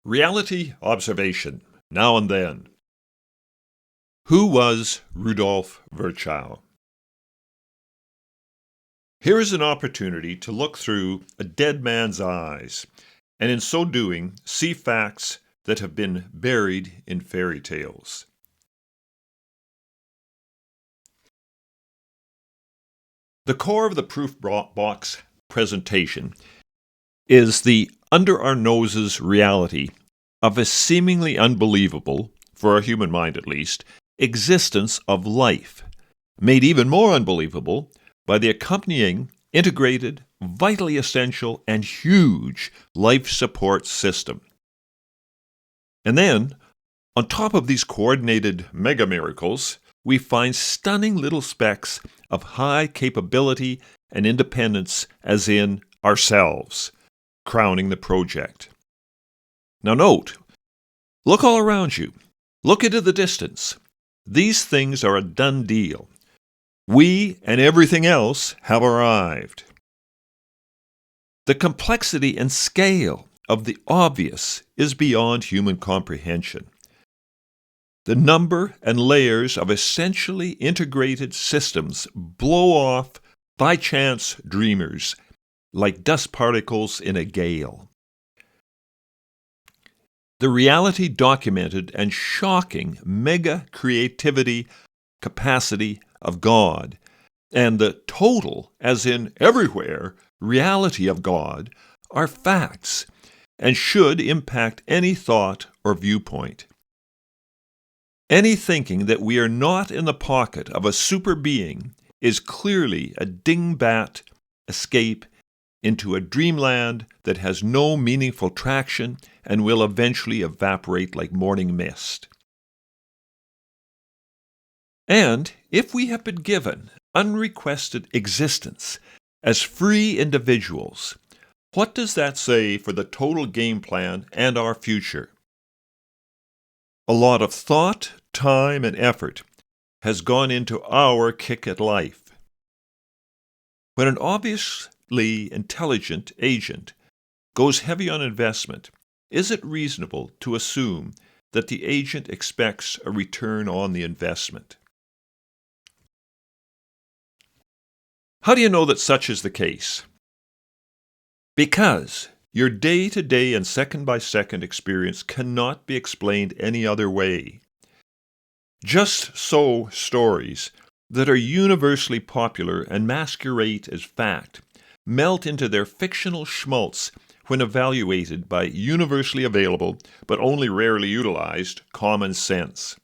Reality observation, now and then. Who was Rudolf Virchow? Here is an opportunity to look through a dead man's eyes, and in so doing, see facts that have been buried in fairy tales. The core of the proof box presentation is the under-our-noses reality of a seemingly unbelievable, for a human mind at least, existence of life, made even more unbelievable by the accompanying integrated, vitally essential, and huge life support system. And then, on top of these coordinated mega miracles, we find stunning little specks of high capability and independence, as in ourselves, crowning the project. Now note, look all around you. Look into the distance. These things are a done deal. We and everything else have arrived. The complexity and scale of the obvious is beyond human comprehension. The number and layers of essentially integrated systems blow off by chance dreamers like dust particles in a gale. The reality documented and shocking mega creativity capacity of God and the total, as in everywhere, reality of God are facts and should impact any thought or viewpoint. Any thinking that we are not in the pocket of a super being is clearly a dingbat escape into a dreamland that has no meaningful traction and will eventually evaporate like morning mist. And if we have been given unrequested existence as free individuals, what does that say for the total game plan and our future? A lot of thought, time, and effort has gone into our kick at life. When an obviously intelligent agent goes heavy on investment, is it reasonable to assume that the agent expects a return on the investment? How do you know that such is the case? Because your day-to-day and second-by-second experience cannot be explained any other way. Just so stories that are universally popular and masquerade as fact melt into their fictional schmaltz when evaluated by universally available, but only rarely utilized, common sense.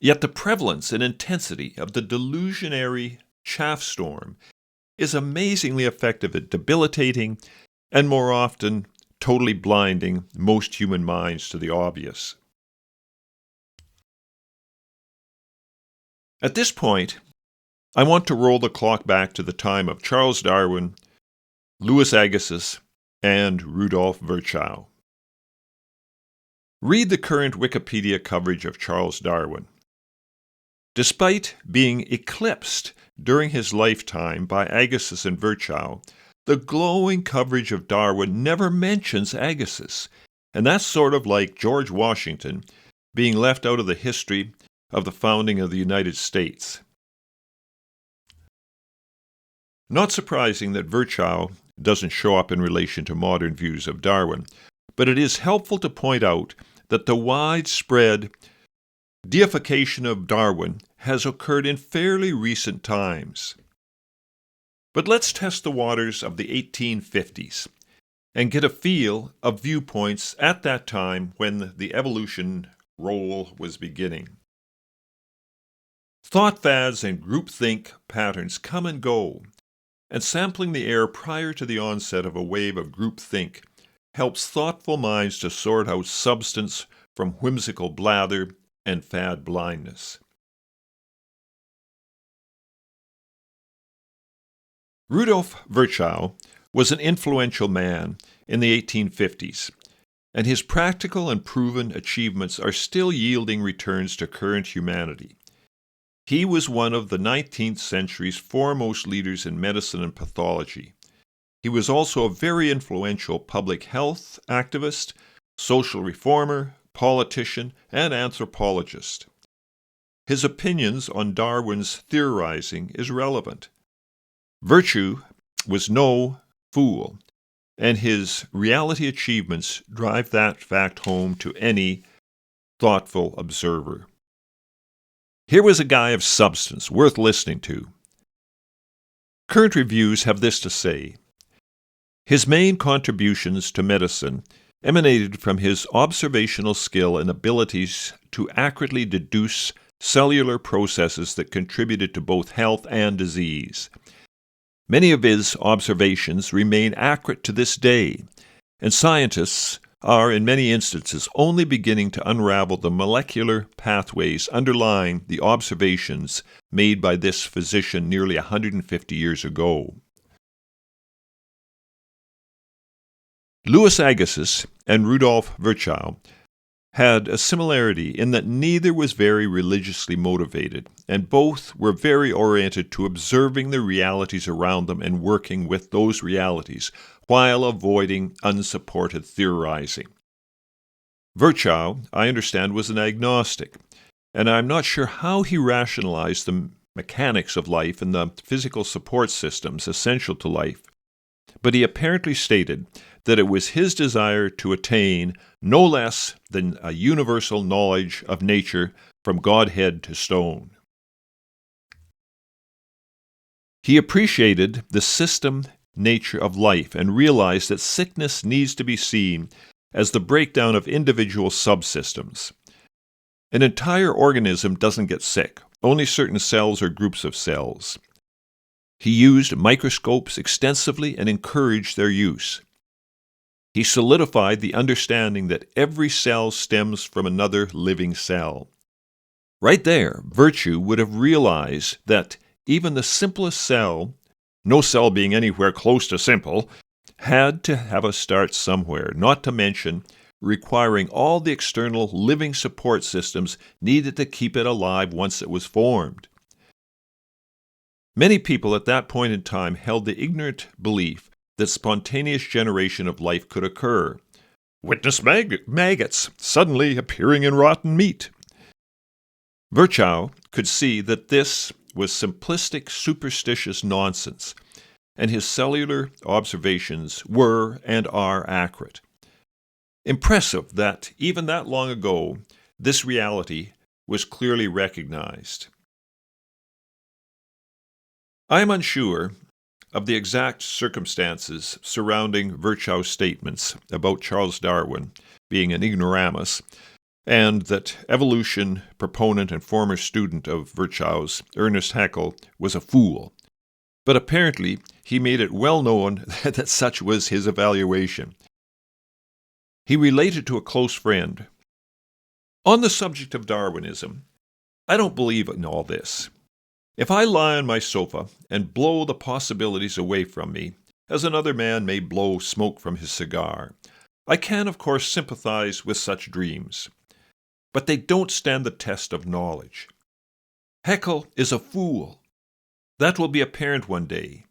Yet the prevalence and intensity of the delusionary chaff storm is amazingly effective at debilitating and more often totally blinding most human minds to the obvious. At this point, I want to roll the clock back to the time of Charles Darwin, Louis Agassiz, and Rudolf Virchow. Read the current Wikipedia coverage of Charles Darwin. Despite being eclipsed during his lifetime by Agassiz and Virchow, the glowing coverage of Darwin never mentions Agassiz, and that's sort of like George Washington being left out of the history of the founding of the United States. Not surprising that Virchow doesn't show up in relation to modern views of Darwin, but it is helpful to point out that the widespread deification of Darwin has occurred in fairly recent times. But let's test the waters of the 1850s and get a feel of viewpoints at that time when the evolution roll was beginning. Thought fads and groupthink patterns come and go, and sampling the air prior to the onset of a wave of groupthink helps thoughtful minds to sort out substance from whimsical blather and fad blindness. Rudolf Virchow was an influential man in the 1850s, and his practical and proven achievements are still yielding returns to current humanity. He was one of the 19th century's foremost leaders in medicine and pathology, He was also a very influential public health activist, social reformer, politician, and anthropologist. His opinions on Darwin's theorizing is relevant. Virchow was no fool, and his reality achievements drive that fact home to any thoughtful observer. Here was a guy of substance, worth listening to. Current reviews have this to say. His main contributions to medicine emanated from his observational skill and abilities to accurately deduce cellular processes that contributed to both health and disease. Many of his observations remain accurate to this day, and scientists are, in many instances, only beginning to unravel the molecular pathways underlying the observations made by this physician nearly 150 years ago. Louis Agassiz and Rudolf Virchow had a similarity in that neither was very religiously motivated, and both were very oriented to observing the realities around them and working with those realities while avoiding unsupported theorizing. Virchow, I understand, was an agnostic, and I'm not sure how he rationalized the mechanics of life and the physical support systems essential to life, but he apparently stated that it was his desire to attain no less than a universal knowledge of nature from Godhead to stone. He appreciated the system nature of life and realized that sickness needs to be seen as the breakdown of individual subsystems. An entire organism doesn't get sick, only certain cells or groups of cells. He used microscopes extensively and encouraged their use. He solidified the understanding that every cell stems from another living cell. Right there, Virchow would have realized that even the simplest cell, no cell being anywhere close to simple, had to have a start somewhere, not to mention requiring all the external living support systems needed to keep it alive once it was formed. Many people at that point in time held the ignorant belief that spontaneous generation of life could occur. Witness maggots suddenly appearing in rotten meat. Virchow could see that this was simplistic, superstitious nonsense, and his cellular observations were and are accurate. Impressive that, even that long ago, this reality was clearly recognized. I am unsure of the exact circumstances surrounding Virchow's statements about Charles Darwin being an ignoramus, and that evolution proponent and former student of Virchow's, Ernest Haeckel, was a fool. But apparently he made it well known that such was his evaluation. He related to a close friend, "On the subject of Darwinism, I don't believe in all this. If I lie on my sofa and blow the possibilities away from me, as another man may blow smoke from his cigar, I can, of course, sympathize with such dreams. But they don't stand the test of knowledge. Haeckel is a fool. That will be apparent one day.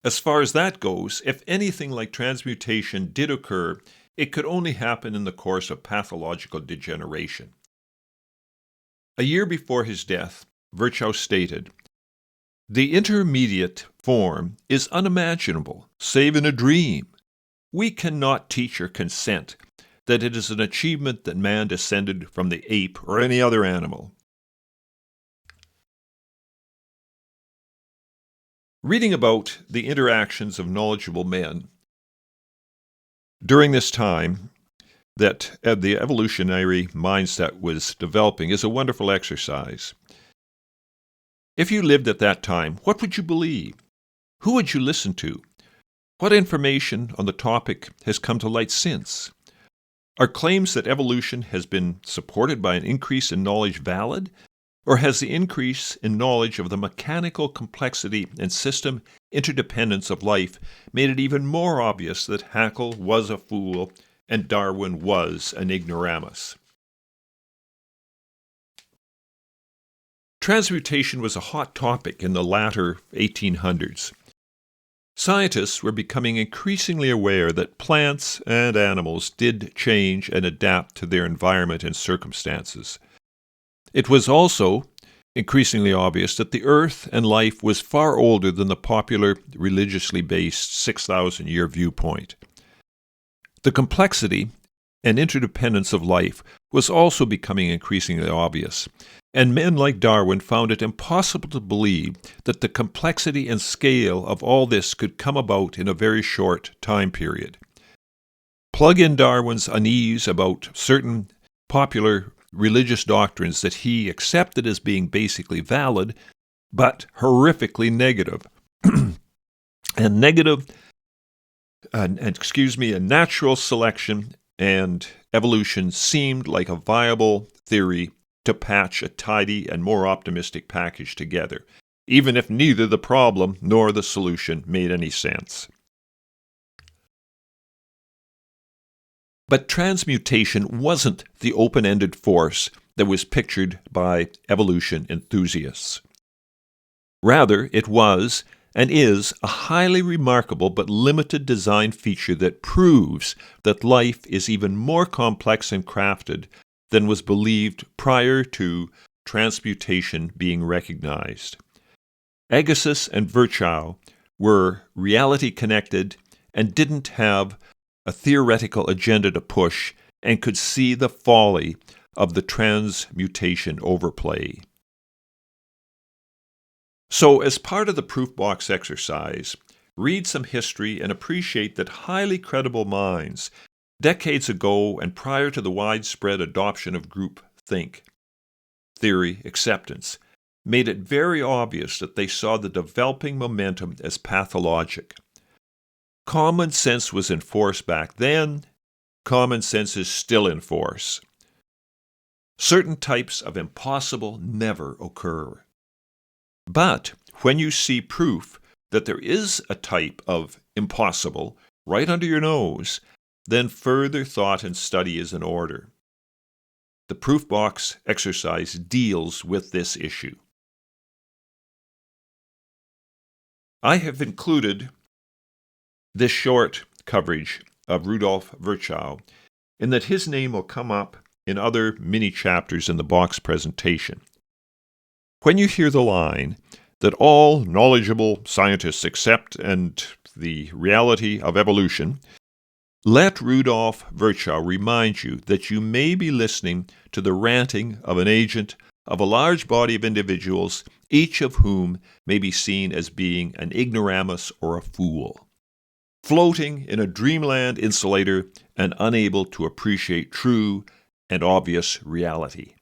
As far as that goes, if anything like transmutation did occur, it could only happen in the course of pathological degeneration." A year before his death, Virchow stated, "The intermediate form is unimaginable, save in a dream. We cannot teach or consent that it is an achievement that man descended from the ape or any other animal." Reading about the interactions of knowledgeable men during this time that the evolutionary mindset was developing is a wonderful exercise. If you lived at that time, what would you believe? Who would you listen to? What information on the topic has come to light since? Are claims that evolution has been supported by an increase in knowledge valid? Or has the increase in knowledge of the mechanical complexity and system interdependence of life made it even more obvious that Haeckel was a fool and Darwin was an ignoramus? Transmutation was a hot topic in the latter 1800s. Scientists were becoming increasingly aware that plants and animals did change and adapt to their environment and circumstances. It was also increasingly obvious that the Earth and life was far older than the popular, religiously based 6,000-year viewpoint. The complexity and interdependence of life was also becoming increasingly obvious, and men like Darwin found it impossible to believe that the complexity and scale of all this could come about in a very short time period. Plug in Darwin's unease about certain popular religious doctrines that he accepted as being basically valid, but horrifically negative. And natural selection and evolution seemed like a viable theory to patch a tidy and more optimistic package together, even if neither the problem nor the solution made any sense. But transmutation wasn't the open-ended force that was pictured by evolution enthusiasts. Rather, it was and is a highly remarkable but limited design feature that proves that life is even more complex and crafted than was believed prior to transmutation being recognized. Agassiz and Virchow were reality-connected and didn't have a theoretical agenda to push and could see the folly of the transmutation overplay. So, as part of the proof box exercise, read some history and appreciate that highly credible minds, decades ago and prior to the widespread adoption of group think, theory, acceptance, made it very obvious that they saw the developing momentum as pathologic. Common sense was in force back then. Common sense is still in force. Certain types of impossible never occur. But when you see proof that there is a type of impossible right under your nose, then further thought and study is in order. The proof box exercise deals with this issue. I have included this short coverage of Rudolf Virchow in that his name will come up in other mini chapters in the box presentation. When you hear the line that all knowledgeable scientists accept and the reality of evolution, let Rudolf Virchow remind you that you may be listening to the ranting of an agent of a large body of individuals, each of whom may be seen as being an ignoramus or a fool, floating in a dreamland insulator and unable to appreciate true and obvious reality.